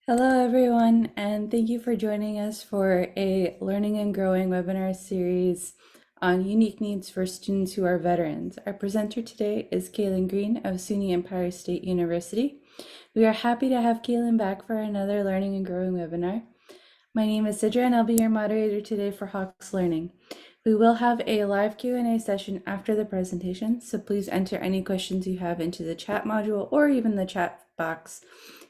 Hello, everyone, and thank you for joining us for a Learning and Growing webinar series on unique needs for students who are veterans. Our presenter today is Kaylin Green of SUNY Empire State University. We are happy to have Kaylin back for another Learning and Growing webinar. My name is Sidra, and I'll be your moderator today for Hawks Learning. We will have a live Q&A session after the presentation, so please enter any questions you have into the chat module or even the chat box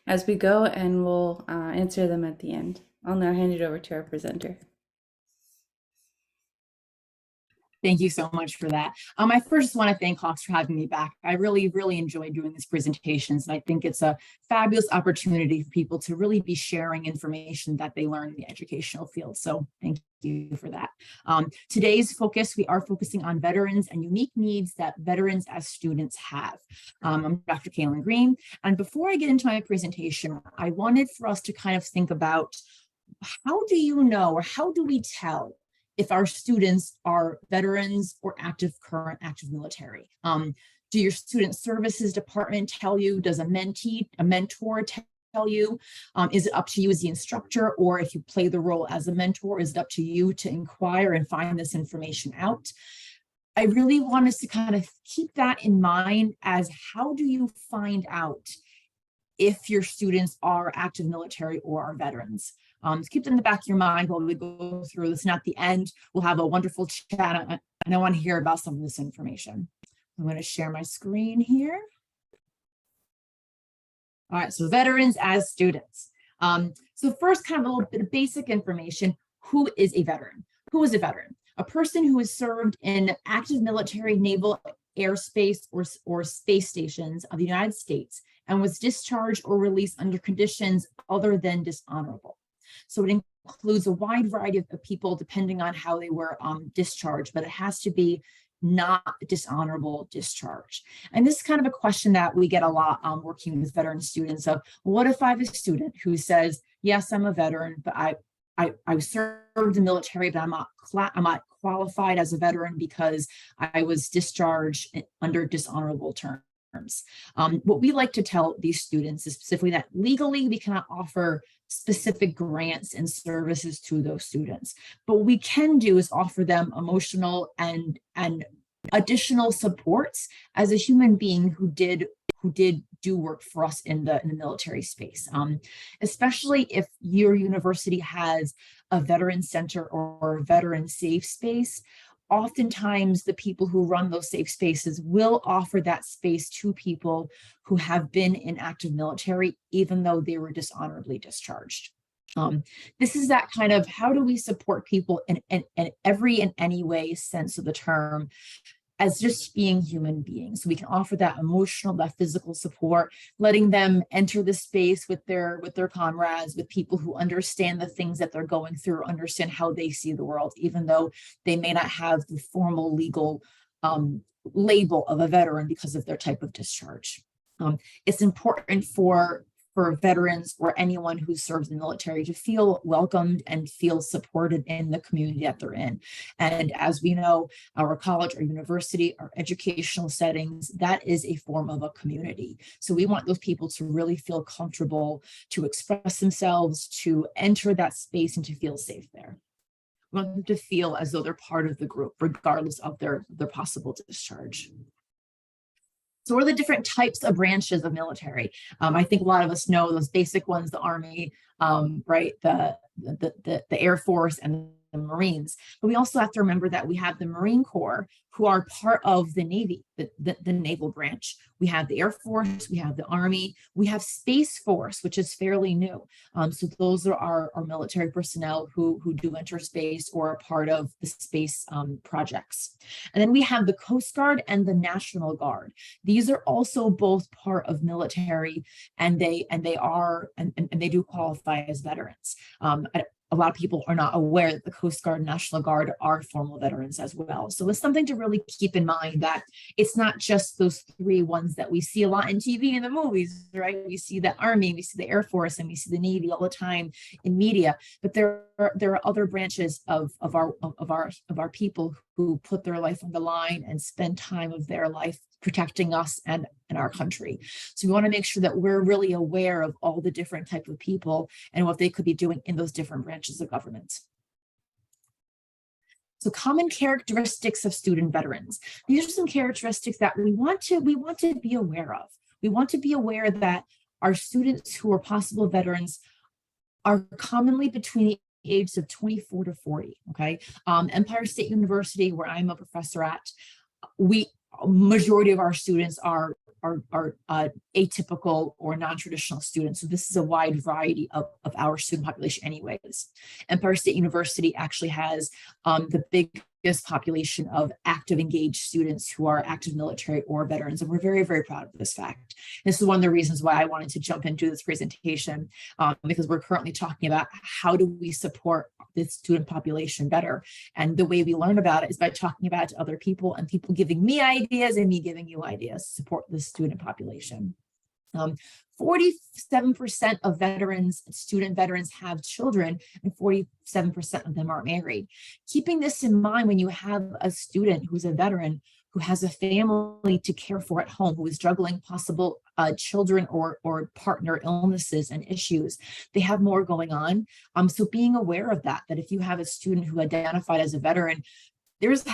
as we go, and we'll answer them at the end. I'll now hand it over to our presenter. Thank you so much for that. I first want to thank Hawks for having me back. I really enjoyed doing these presentations, and I think it's a fabulous opportunity for people to really be sharing information that they learn in the educational field. So thank you for that. Today's focus, we are focusing on veterans and unique needs that veterans as students have. I'm Dr. Kaylin Green, and before I get into my presentation, I wanted for us to kind of think about how do you know, or how do we tell if our students are veterans or current active military? Do your student services department tell you? Does a mentor tell you? Is it up to you as the instructor, or if you play the role as a mentor, is it up to you to inquire and find this information out? I really want us to kind of keep that in mind as how do you find out if your students are active military or are veterans. So keep that in the back of your mind while we go through this. And at the end, we'll have a wonderful chat. And I want to hear about some of this information. I'm going to share my screen here. All right, so veterans as students. So first, kind of a little bit of basic information. Who is a veteran? Who is a veteran? A person who has served in active military, naval, airspace, or space stations of the United States and was discharged or released under conditions other than dishonorable. So it includes a wide variety of people depending on how they were discharged, but it has to be not dishonorable discharge. And this is kind of a question that we get a lot working with veteran students of, what if I have a student who says, yes, I'm a veteran, but I served in the military, but I'm not qualified as a veteran because I was discharged under dishonorable terms. What we like to tell these students is specifically that legally we cannot offer specific grants and services to those students, but what we can do is offer them emotional and additional supports as a human being who did do work for us in the military space, especially if your university has a veteran center or a veteran safe space. Oftentimes, the people who run those safe spaces will offer that space to people who have been in active military, even though they were dishonorably discharged. This is that kind of, how do we support people in every and any way sense of the term, as just being human beings. So we can offer that emotional, that physical support, letting them enter the space with their comrades, with people who understand the things that they're going through, understand how they see the world, even though they may not have the formal legal label of a veteran because of their type of discharge. It's important for veterans or anyone who serves in the military to feel welcomed and feel supported in the community that they're in. And as we know, our college or university, our educational settings, that is a form of a community. So we want those people to really feel comfortable to express themselves, to enter that space, and to feel safe there. We want them to feel as though they're part of the group, regardless of their possible discharge. So what are the different types of branches of military? I think a lot of us know those basic ones, the Army, right, the Air Force, and the Marines. But we also have to remember that we have the Marine Corps, who are part of the Navy, the naval branch. We have the Air Force, we have the Army, we have Space Force, which is fairly new. So those are our military personnel who do enter space or are part of the space projects. And then we have the Coast Guard and the National Guard. These are also both part of military, and they do qualify as veterans. A lot of people are not aware that the Coast Guard and National Guard are formal veterans as well. So it's something to really keep in mind, that it's not just those three ones that we see a lot in TV and the movies, right? We see the Army, we see the Air Force, and we see the Navy all the time in media. But there are other branches of our people who put their life on the line and spend time of their life protecting us and our country. So we want to make sure that we're really aware of all the different type of people and what they could be doing in those different branches of government. So common characteristics of student veterans. These are some characteristics that we want to be aware of. We want to be aware that our students who are possible veterans are commonly between the ages of 24 to 40. Okay, Empire State University, where I'm a professor at, majority of our students are atypical or non-traditional students. So this is a wide variety of our student population anyways. Empire State University actually has the biggest population of active engaged students who are active military or veterans. And we're very, very proud of this fact. This is one of the reasons why I wanted to jump into this presentation, because we're currently talking about how do we support this student population better. And the way we learn about it is by talking about it to other people and people giving me ideas and me giving you ideas to support the student population. 47% of student veterans have children, and 47% of them are married. Keeping this in mind when you have a student who's a veteran who has a family to care for at home, who is juggling possible children or partner illnesses and issues, they have more going on. So being aware of that if you have a student who identified as a veteran, there's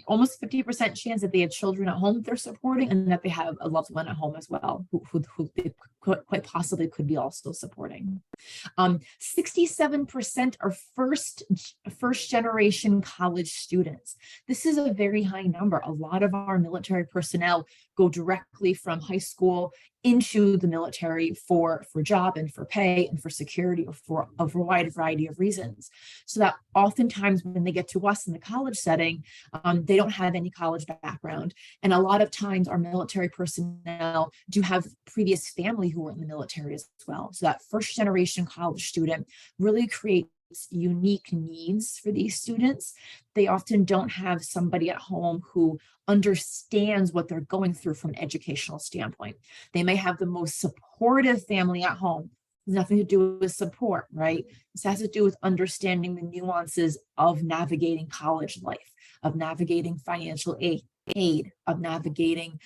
almost 50% chance that they have children at home they're supporting, and that they have a loved one at home as well who they quite possibly could be also supporting. 67% are first generation college students. This is a very high number. A lot of our military personnel go directly from high school into the military for job and for pay and for security, or for a wide variety of reasons. So that oftentimes when they get to us in the college setting, they don't have any college background. And a lot of times our military personnel do have previous family who were in the military as well. So that first generation college student really creates unique needs for these students. They often don't have somebody at home who understands what they're going through from an educational standpoint. They may have the most supportive family at home. Nothing to do with support, right? This has to do with understanding the nuances of navigating college life, of navigating financial aid, of navigating,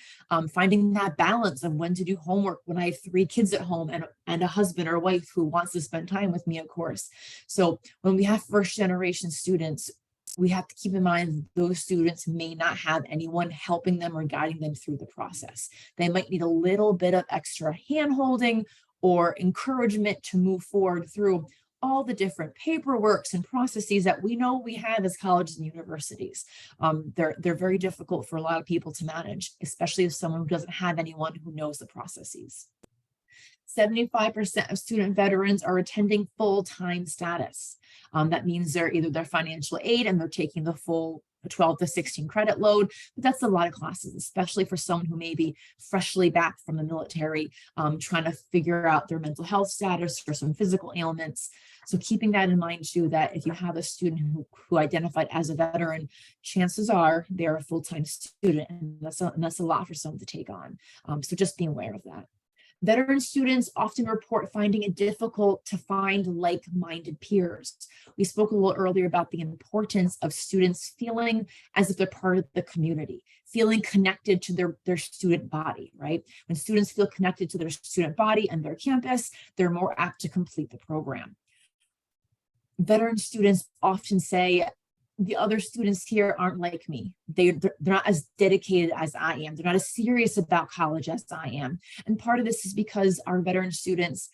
finding that balance of when to do homework when I have 3 kids at home and a husband or wife who wants to spend time with me, of course. So when we have first generation students, we have to keep in mind those students may not have anyone helping them or guiding them through the process. They might need a little bit of extra hand-holding or encouragement to move forward through all the different paperworks and processes that we know we have as colleges and universities. They're very difficult for a lot of people to manage, especially if someone who doesn't have anyone who knows the processes. 75% of student veterans are attending full-time status. That means they're financial aid and they're taking the full 12 to 16 credit load, but that's a lot of classes, especially for someone who may be freshly back from the military, trying to figure out their mental health status or some physical ailments. So keeping that in mind too, that if you have a student who identified as a veteran, chances are they're a full-time student, and that's a lot for someone to take on. So just be aware of that. Veteran students often report finding it difficult to find like-minded peers. We spoke a little earlier about the importance of students feeling as if they're part of the community, feeling connected to their student body, right? When students feel connected to their student body and their campus, they're more apt to complete the program. Veteran students often say, the other students here aren't like me. They're not as dedicated as I am. They're not as serious about college as I am. And part of this is because our veteran students,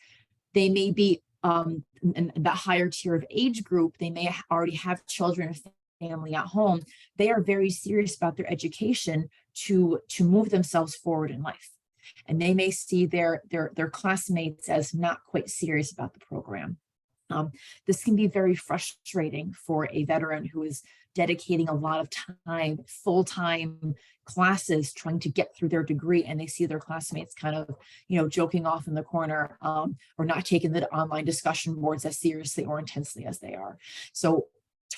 they may be in that higher tier of age group. They may already have children and family at home. They are very serious about their education to move themselves forward in life. And they may see their classmates as not quite serious about the program. This can be very frustrating for a veteran who is dedicating a lot of time, full-time classes, trying to get through their degree, and they see their classmates kind of, joking off in the corner, or not taking the online discussion boards as seriously or intensely as they are. So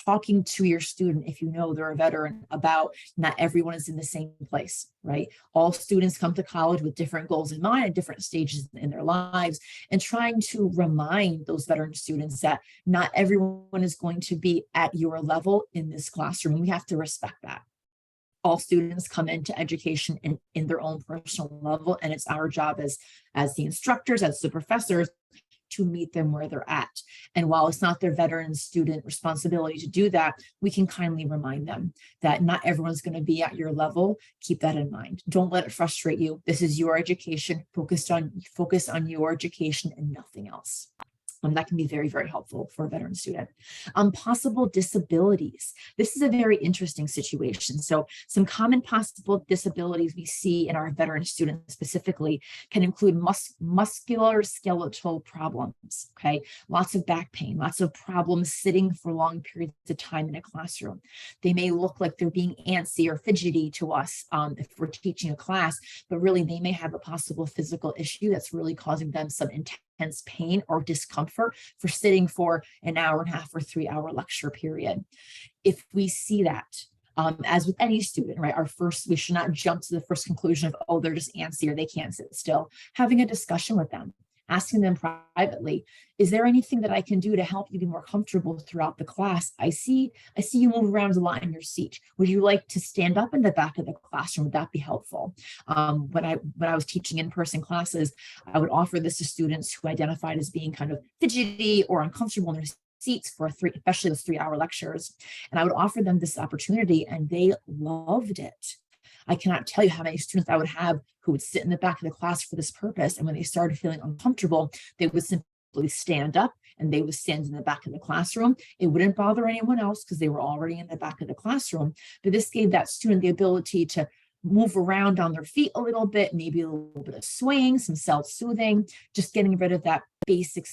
talking to your student, if you know they're a veteran, about not everyone is in the same place, right? All students come to college with different goals in mind at different stages in their lives, and trying to remind those veteran students that not everyone is going to be at your level in this classroom. We have to respect that. all students come into education in their own personal level, and it's our job as the instructors, as the professors, to meet them where they're at. And while it's not their veteran student responsibility to do that, we can kindly remind them that not everyone's going to be at your level. Keep that in mind. Don't let it frustrate you. This is your education. Focus on your education and nothing else. That can be very, very helpful for a veteran student. Possible disabilities. This is a very interesting situation. So some common possible disabilities we see in our veteran students specifically can include muscular skeletal problems, okay? Lots of back pain, lots of problems sitting for long periods of time in a classroom. They may look like they're being antsy or fidgety to us if we're teaching a class, but really they may have a possible physical issue that's really causing them some intense pain or discomfort for sitting for an hour and a half or 3-hour lecture period. If we see that, as with any student, right, we should not jump to the first conclusion of, oh, they're just antsy or they can't sit still. Having a discussion with them, asking them privately, is there anything that I can do to help you be more comfortable throughout the class? I see you move around a lot in your seat. Would you like to stand up in the back of the classroom? Would that be helpful? When I was teaching in-person classes, I would offer this to students who identified as being kind of fidgety or uncomfortable in their seats especially those 3-hour lectures. And I would offer them this opportunity and they loved it. I cannot tell you how many students I would have who would sit in the back of the class for this purpose. And when they started feeling uncomfortable, they would simply stand up and they would stand in the back of the classroom. It wouldn't bother anyone else because they were already in the back of the classroom. But this gave that student the ability to move around on their feet a little bit, maybe a little bit of swaying, some self-soothing, just getting rid of that basic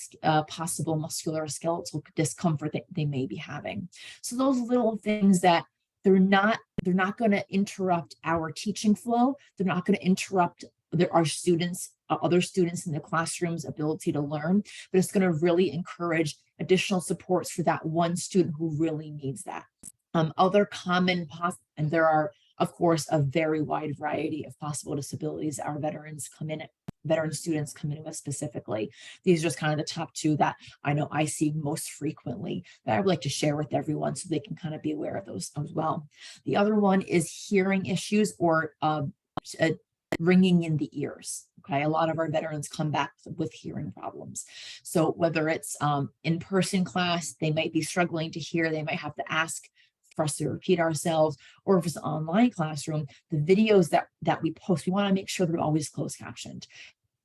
possible muscular or skeletal discomfort that they may be having. So those little things that they're not going to interrupt our teaching flow. They're not going to interrupt our students, other students in the classroom's ability to learn, but it's going to really encourage additional supports for that one student who really needs that. Other common, and there are, of course, a very wide variety of possible disabilities our veteran students come in with specifically. These are just kind of the top two that I know I see most frequently that I would like to share with everyone so they can kind of be aware of those as well. The other one is hearing issues or ringing in the ears. Okay, a lot of our veterans come back with hearing problems. So whether it's in-person class, they might be struggling to hear, they might have to ask for us to repeat ourselves, or if it's an online classroom, the videos that we post, we want to make sure they're always closed captioned.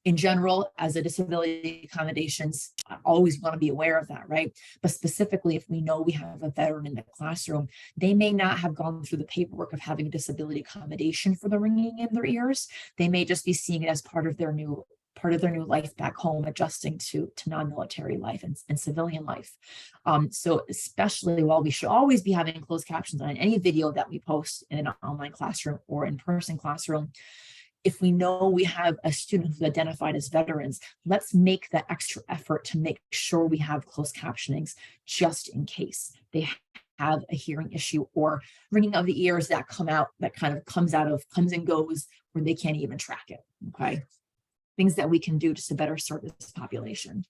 In general, as a disability accommodations, I always want to be aware of that, right? But specifically, if we know we have a veteran in the classroom, they may not have gone through the paperwork of having a disability accommodation for the ringing in their ears. They may just be seeing it as part of their new life back home, adjusting to non-military life and civilian life. So especially while we should always be having closed captions on any video that we post in an online classroom or in-person classroom, if we know we have a student who's identified as veterans, let's make that extra effort to make sure we have closed captionings just in case they have a hearing issue or ringing of the ears that comes and goes where they can't even track it, okay? Things that we can do just to better serve this population.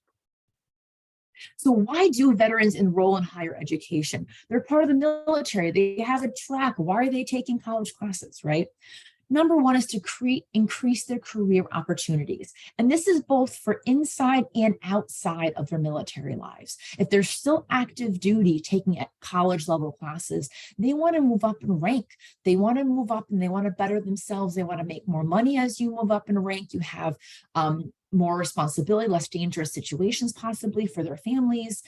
So why do veterans enroll in higher education? They're part of the military. They have a track. Why are they taking college classes, right? Number one is to increase their career opportunities. And this is both for inside and outside of their military lives. If they're still active duty taking college level classes, they want to move up in rank. They want to move up and they want to better themselves. They want to make more money as you move up in rank. You have more responsibility, less dangerous situations possibly for their families.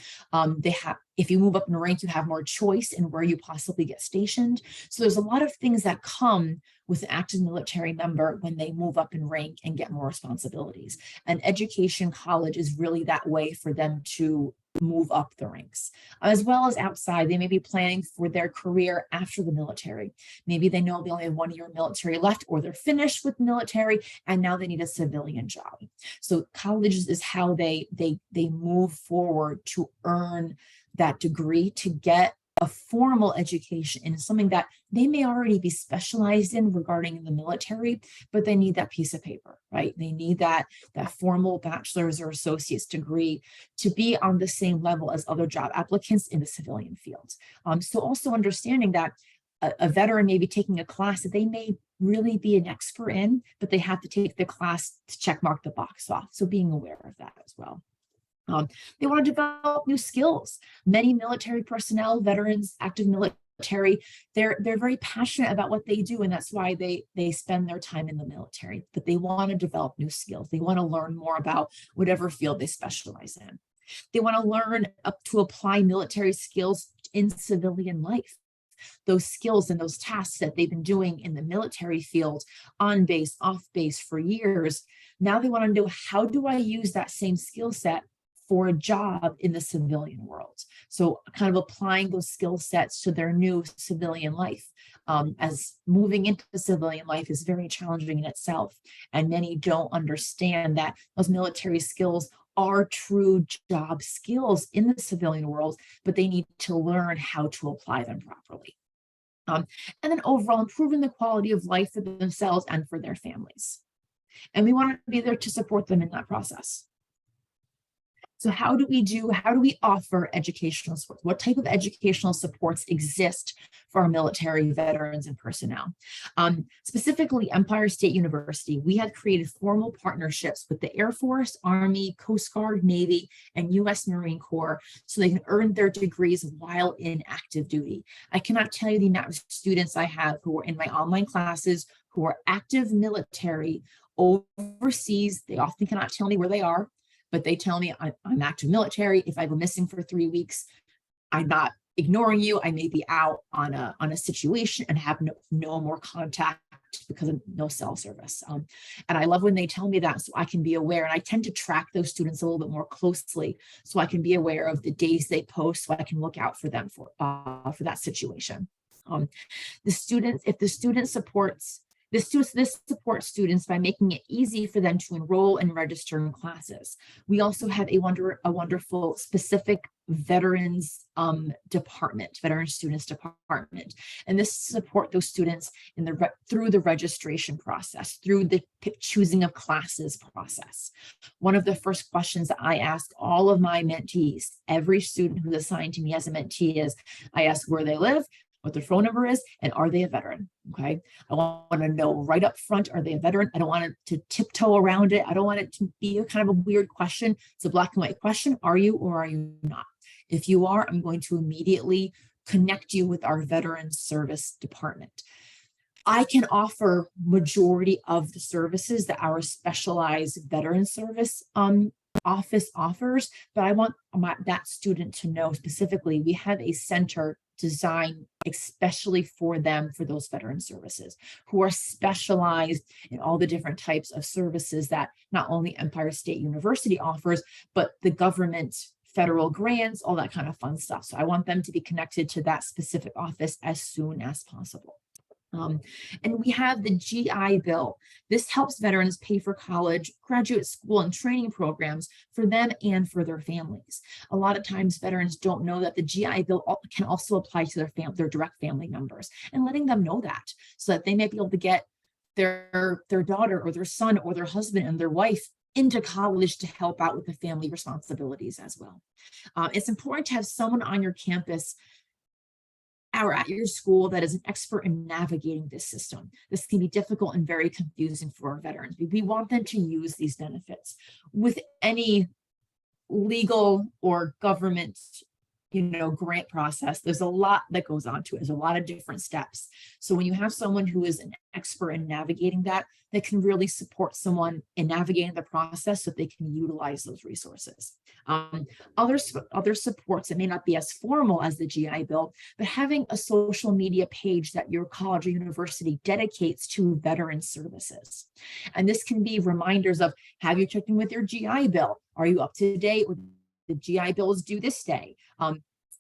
If you move up in rank, you have more choice in where you possibly get stationed. So there's a lot of things that come with an active military member when they move up in rank and get more responsibilities. And education, college is really that way for them to move up the ranks. As well as outside, they may be planning for their career after the military. Maybe they know they only have 1 year military left, or they're finished with military and now they need a civilian job. So college is how they move forward to earn that degree, to get a formal education in something that they may already be specialized in regarding the military, but they need that piece of paper, right? They need that formal bachelor's or associate's degree to be on the same level as other job applicants in the civilian field. So also understanding that a veteran may be taking a class that they may really be an expert in, but they have to take the class to check mark the box off. So being aware of that as well. They want to develop new skills. Many military personnel, veterans, active military, they're very passionate about what they do, and that's why they spend their time in the military. But they want to develop new skills. They want to learn more about whatever field they specialize in. They want to learn up to apply military skills in civilian life. Those skills and those tasks that they've been doing in the military field, on base, off base for years. Now they want to know, how do I use that same skill set for a job in the civilian world? So kind of applying those skill sets to their new civilian life. As moving into civilian life is very challenging in itself. And many don't understand that those military skills are true job skills in the civilian world, but they need to learn how to apply them properly. And then overall improving the quality of life for themselves and for their families. And we want to be there to support them in that process. So how do we offer educational support? What type of educational supports exist for our military veterans and personnel? Specifically, Empire State University, we have created formal partnerships with the Air Force, Army, Coast Guard, Navy, and U.S. Marine Corps so they can earn their degrees while in active duty. I cannot tell you the amount of students I have who are in my online classes who are active military overseas. They often cannot tell me where they are, but they tell me, I'm active military. If I go missing for 3 weeks, I'm not ignoring you. I may be out on a situation and have no more contact because of no cell service. And I love when they tell me that, so I can be aware. And I tend to track those students a little bit more closely so I can be aware of the days they post, so I can look out for them for that situation. This supports students by making it easy for them to enroll and register in classes. We also have a wonderful specific veterans department, veteran students department, and this support those students through the registration process, through the choosing of classes process. One of the first questions that I ask all of my mentees, every student who's assigned to me as a mentee, is I ask where they live, what their phone number is, and are they a veteran? Okay. I want to know right up front, are they a veteran? I don't want it to tiptoe around it. I don't want it to be a kind of a weird question. It's a black and white question. Are you or are you not? If you are, I'm going to immediately connect you with our veteran service department. I can offer majority of the services that our specialized veteran service office offers, but I want that student to know specifically, we have a center designed especially for them, for those veteran services who are specialized in all the different types of services that not only Empire State University offers, but the government, federal grants, all that kind of fun stuff. So I want them to be connected to that specific office as soon as possible. And we have the GI Bill. This helps veterans pay for college, graduate school, and training programs for them and for their families. A lot of times veterans don't know that the GI Bill can also apply to their direct family members, and letting them know that so that they may be able to get their daughter or their son or their husband and their wife into college to help out with the family responsibilities as well. It's important to have someone on your campus or at your school that is an expert in navigating this system. This can be difficult and very confusing for our veterans. We want them to use these benefits. With any legal or government grant process, there's a lot that goes on to it. There's a lot of different steps. So when you have someone who is an expert in navigating that can really support someone in navigating the process so that they can utilize those resources. Other supports that may not be as formal as the GI Bill, but having a social media page that your college or university dedicates to veteran services. And this can be reminders of, have you checked in with your GI Bill? Are you up to date with the GI Bill is due this day?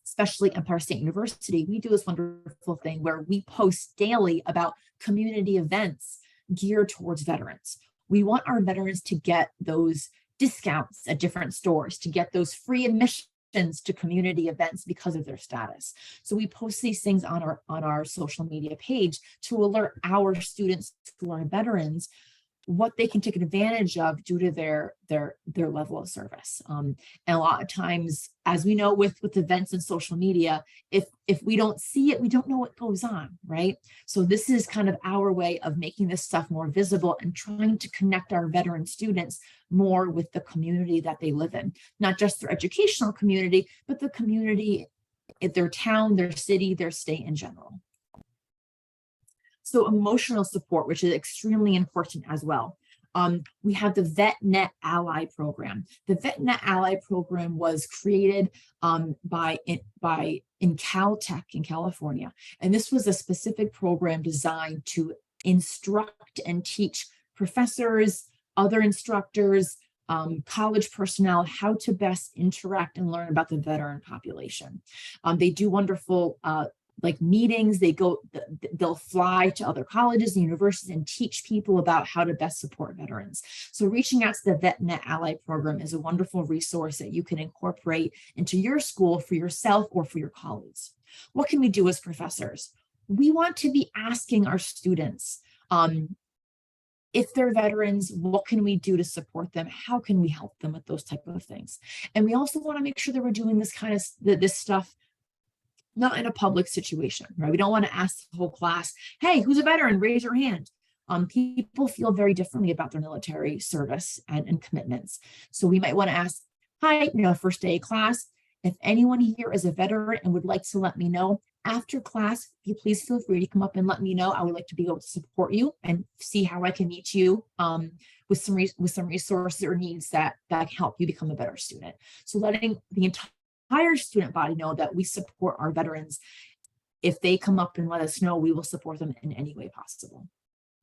Especially Empire State University, we do this wonderful thing where we post daily about community events geared towards veterans. We want our veterans to get those discounts at different stores, to get those free admissions to community events because of their status. So we post these things on our social media page to alert our students who are veterans what they can take advantage of due to their level of service. And a lot of times, as we know with events and social media, if we don't see it, we don't know what goes on, right? So this is kind of our way of making this stuff more visible and trying to connect our veteran students more with the community that they live in, not just their educational community, but the community at their town, their city, their state in general. So emotional support, which is extremely important as well. We have the VetNet Ally program. The VetNet Ally program was created in Caltech in California. And this was a specific program designed to instruct and teach professors, other instructors, college personnel, how to best interact and learn about the veteran population. They do wonderful like meetings. They'll fly to other colleges and universities and teach people about how to best support veterans. So reaching out to the VetNet Ally program is a wonderful resource that you can incorporate into your school for yourself or for your colleagues. What can we do as professors? We want to be asking our students, if they're veterans, what can we do to support them? How can we help them with those type of things? And we also want to make sure that we're doing this kind of this stuff not in a public situation, right? We don't want to ask the whole class, hey, who's a veteran? Raise your hand. People feel very differently about their military service and commitments. So we might want to ask, hi, first day of class, if anyone here is a veteran and would like to let me know, after class, you please feel free to come up and let me know. I would like to be able to support you and see how I can meet you with some resources or needs that can help you become a better student. So letting the entire student body know that we support our veterans. If they come up and let us know, we will support them in any way possible.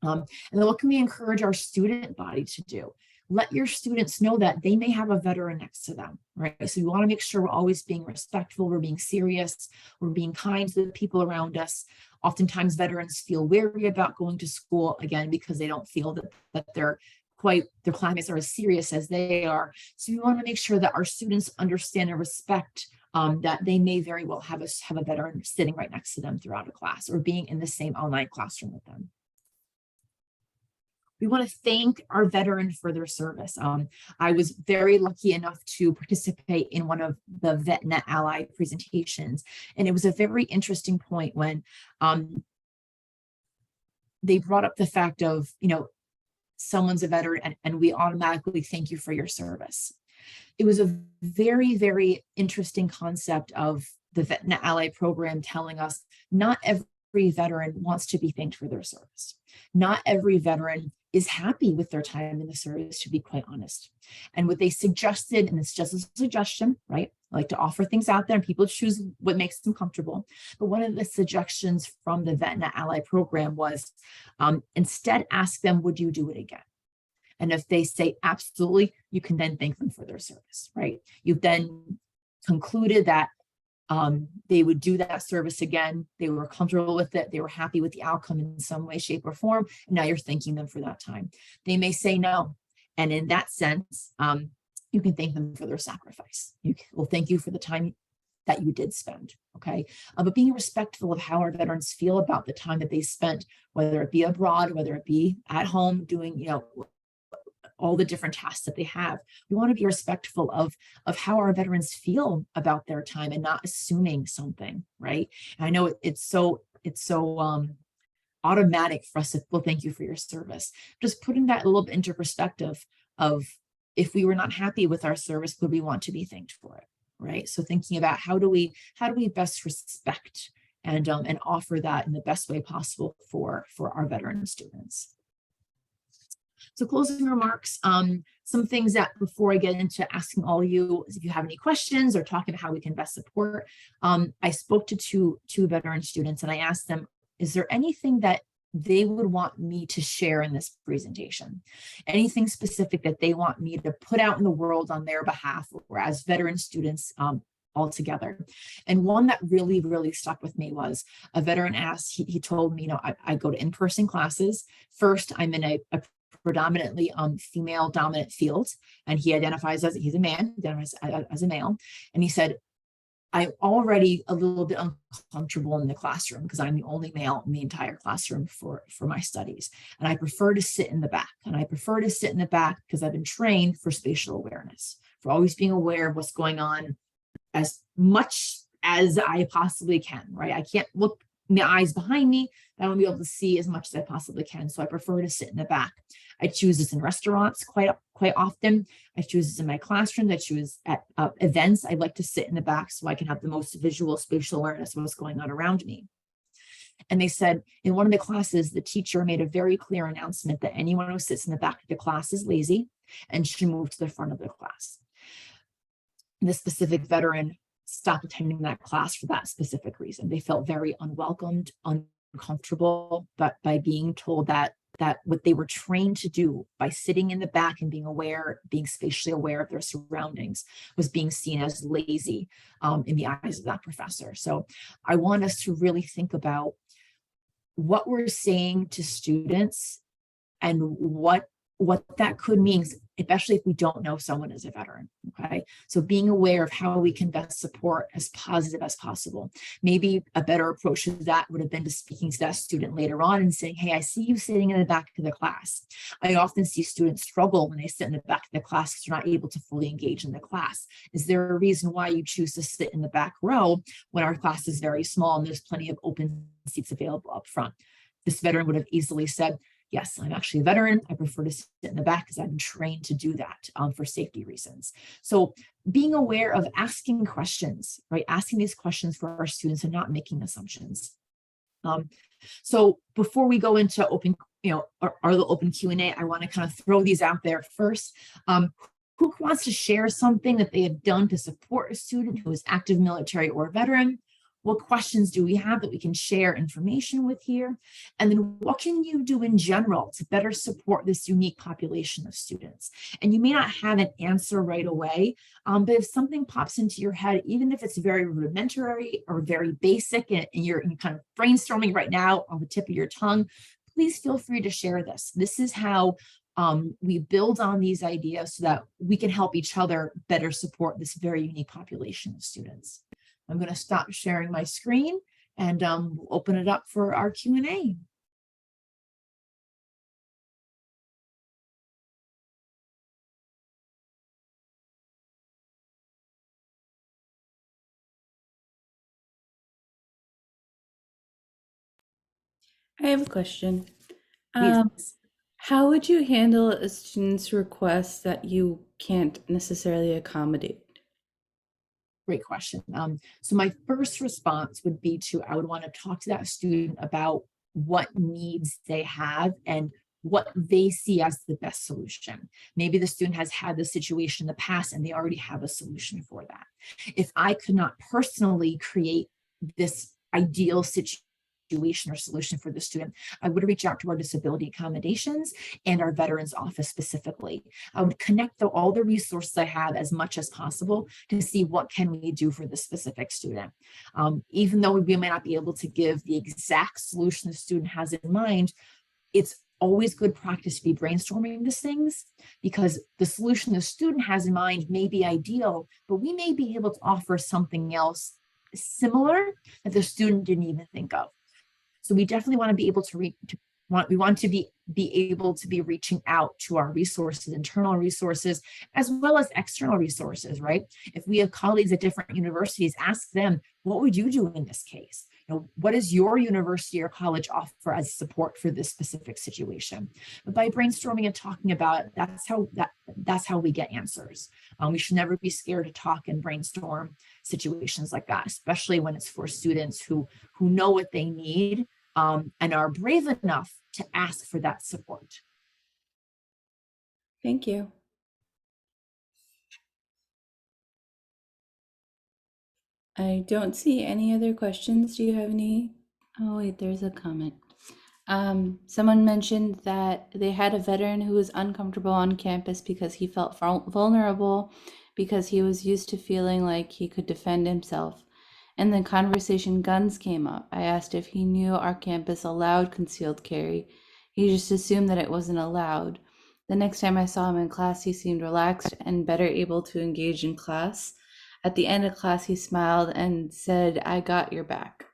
And then what can we encourage our student body to do? Let your students know that they may have a veteran next to them, right? So we want to make sure we're always being respectful, we're being serious, we're being kind to the people around us. Oftentimes veterans feel wary about going to school, again, because they don't feel that their classmates are as serious as they are. So we want to make sure that our students understand and respect that they may very well have a veteran sitting right next to them throughout a class or being in the same online classroom with them. We want to thank our veterans for their service. I was very lucky enough to participate in one of the VetNet Ally presentations, and it was a very interesting point when they brought up the fact of, someone's a veteran and we automatically thank you for your service. It was a very, very interesting concept of the VetNet Ally program telling us not every veteran wants to be thanked for their service. Not every veteran is happy with their time in the service, to be quite honest. And what they suggested, and it's just a suggestion, right? I like to offer things out there and people choose what makes them comfortable. But one of the suggestions from the VetNet Ally program was instead ask them, would you do it again? And if they say absolutely, you can then thank them for their service, right? You've then concluded that they would do that service again. They were comfortable with it. They were happy with the outcome in some way, shape, or form. And now you're thanking them for that time. They may say no. And in that sense, you can thank them for their sacrifice. Well, thank you for the time that you did spend, okay? But being respectful of how our veterans feel about the time that they spent, whether it be abroad, whether it be at home doing, all the different tasks that they have. We want to be respectful of how our veterans feel about their time and not assuming something, right? And I know it's so automatic for us to, well, thank you for your service. Just putting that a little bit into perspective of if we were not happy with our service, would we want to be thanked for it, right? So thinking about how do we best respect and offer that in the best way possible for our veteran students. So closing remarks, some things that before I get into asking all you, if you have any questions or talking about how we can best support, I spoke to two veteran students and I asked them, is there anything that they would want me to share in this presentation? Anything specific that they want me to put out in the world on their behalf or as veteran students all together? And one that really, really stuck with me was a veteran asked, he told me, I go to in-person classes. First, I'm in a predominantly female dominant field, and he identifies as, he's a man, identifies as a male. And he said, I'm already a little bit uncomfortable in the classroom because I'm the only male in the entire classroom for my studies. And I prefer to sit in the back. And I prefer to sit in the back because I've been trained for spatial awareness, for always being aware of what's going on as much as I possibly can, right? I can't look in the eyes behind me. I want to be able to see as much as I possibly can. So I prefer to sit in the back. I choose this in restaurants quite often. I choose this in my classrooms. I choose at events. I like to sit in the back so I can have the most visual spatial awareness of what's going on around me. And they said in one of the classes, the teacher made a very clear announcement that anyone who sits in the back of the class is lazy and should move to the front of the class. The specific veteran stopped attending that class for that specific reason. They felt very unwelcomed, uncomfortable, but by being told that what they were trained to do by sitting in the back and being aware, being spatially aware of their surroundings, was being seen as lazy in the eyes of that professor. So I want us to really think about what we're saying to students and what that could mean, especially if we don't know someone is a veteran. Okay, so being aware of how we can best support as positive as possible. Maybe a better approach to that would have been to speaking to that student later on and saying, hey, I see you sitting in the back of the class. I often see students struggle when they sit in the back of the class because they're not able to fully engage in the class. Is there a reason why you choose to sit in the back row when our class is very small and there's plenty of open seats available up front? This veteran would have easily said, yes, I'm actually a veteran. I prefer to sit in the back because I've been trained to do that for safety reasons. So being aware of asking questions, right? Asking these questions for our students and not making assumptions. So before we go into open, our little open Q&A, I want to kind of throw these out there first. Who wants to share something that they have done to support a student who is active military or veteran? What questions do we have that we can share information with here? And then what can you do in general to better support this unique population of students? And you may not have an answer right away, but if something pops into your head, even if it's very rudimentary or very basic and you're kind of brainstorming right now on the tip of your tongue, please feel free to share this. This is how we build on these ideas so that we can help each other better support this very unique population of students. I'm going to stop sharing my screen and we'll open it up for our Q&A. I have a question. Please. How would you handle a student's request that you can't necessarily accommodate? Great question. So my first response would be I would want to talk to that student about what needs they have and what they see as the best solution. Maybe the student has had this situation in the past and they already have a solution for that. If I could not personally create this ideal situation or solution for the student, I would reach out to our disability accommodations and our veterans office specifically. I would connect all the resources I have as much as possible to see what can we do for the specific student. Even though we may not be able to give the exact solution the student has in mind, it's always good practice to be brainstorming these things because the solution the student has in mind may be ideal, but we may be able to offer something else similar that the student didn't even think of. So we definitely want to be able to we want to be able to be reaching out to our resources, internal resources, as well as external resources, right? If we have colleagues at different universities, ask them, what would you do in this case? What does your university or college offer as support for this specific situation? But by brainstorming and talking about it, that's how we get answers. We should never be scared to talk and brainstorm situations like that, especially when it's for students who know what they need and are brave enough to ask for that support. Thank you. I don't see any other questions. Do you have any? Oh, wait, there's a comment. Someone mentioned that they had a veteran who was uncomfortable on campus because he felt vulnerable because he was used to feeling like he could defend himself. And the conversation guns came up. I asked if he knew our campus allowed concealed carry. He just assumed that it wasn't allowed. The next time I saw him in class, he seemed relaxed and better able to engage in class. at the end of class, he smiled and said, "I got your back."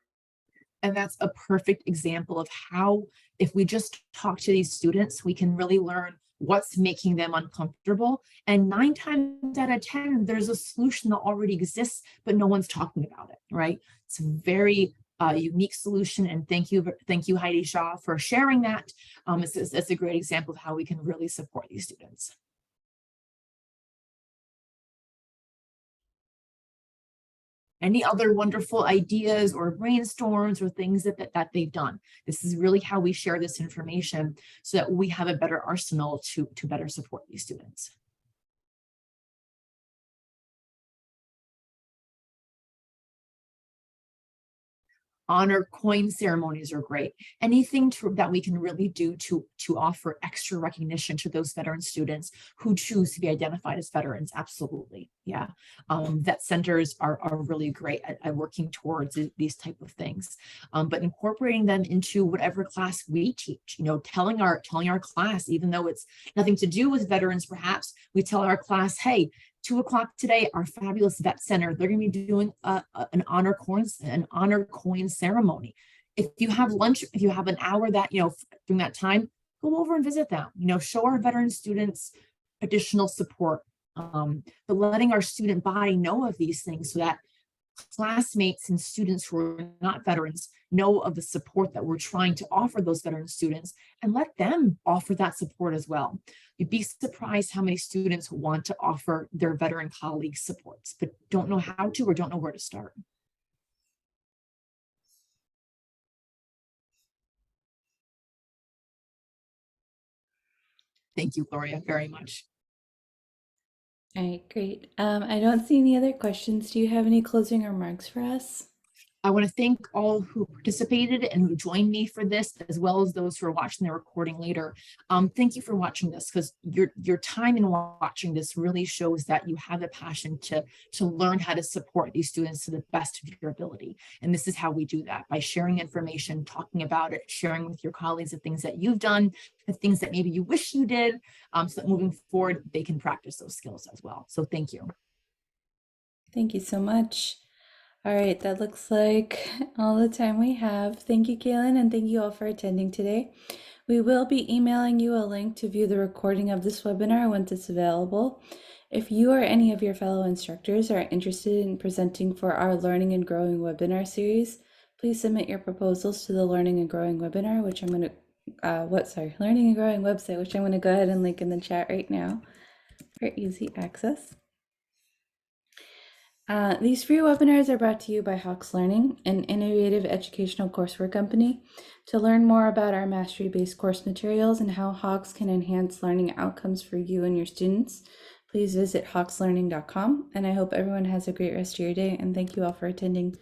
And that's a perfect example of how, if we just talk to these students, we can really learn what's making them uncomfortable. And 9 times out of 10, there's a solution that already exists, but no one's talking about it, right? It's a very unique solution. And thank you, Heidi Shaw, for sharing that. It's a great example of how we can really support these students. Any other wonderful ideas or brainstorms or things that they've done? This is really how we share this information so that we have a better arsenal to better support these students. Honor coin ceremonies are great. Anything that we can really do to offer extra recognition to those veteran students who choose to be identified as veterans. Absolutely. Yeah. Vet centers are really great at working towards these type of things. But incorporating them into whatever class we teach, telling our class, even though it's nothing to do with veterans, perhaps we tell our class, hey, 2 o'clock today, our fabulous vet center, they're going to be doing an honor coin ceremony. If you have lunch, if you have an hour that, during that time, go over and visit them, show our veteran students additional support. But letting our student body know of these things so that classmates and students who are not veterans know of the support that we're trying to offer those veteran students, and let them offer that support as well. You'd be surprised how many students want to offer their veteran colleagues supports, but don't know how to or don't know where to start. Thank you, Gloria, very much. All right, great. I don't see any other questions. Do you have any closing remarks for us? I want to thank all who participated and who joined me for this, as well as those who are watching the recording later. Thank you for watching this, because your time in watching this really shows that you have a passion to learn how to support these students to the best of your ability. And this is how we do that, by sharing information, talking about it, sharing with your colleagues the things that you've done, the things that maybe you wish you did, so that moving forward, they can practice those skills as well. So thank you. Thank you so much. All right, that looks like all the time we have. Thank you, Kaylin, and thank you all for attending today. We will be emailing you a link to view the recording of this webinar once it's available. If you or any of your fellow instructors are interested in presenting for our Learning and Growing webinar series, please submit your proposals to the Learning and Growing webinar, which I'm going to, Learning and Growing website, which I'm going to go ahead and link in the chat right now for easy access. These free webinars are brought to you by Hawks Learning, an innovative educational courseware company. To learn more about our mastery-based course materials and how Hawks can enhance learning outcomes for you and your students, please visit hawkslearning.com. And I hope everyone has a great rest of your day, and thank you all for attending.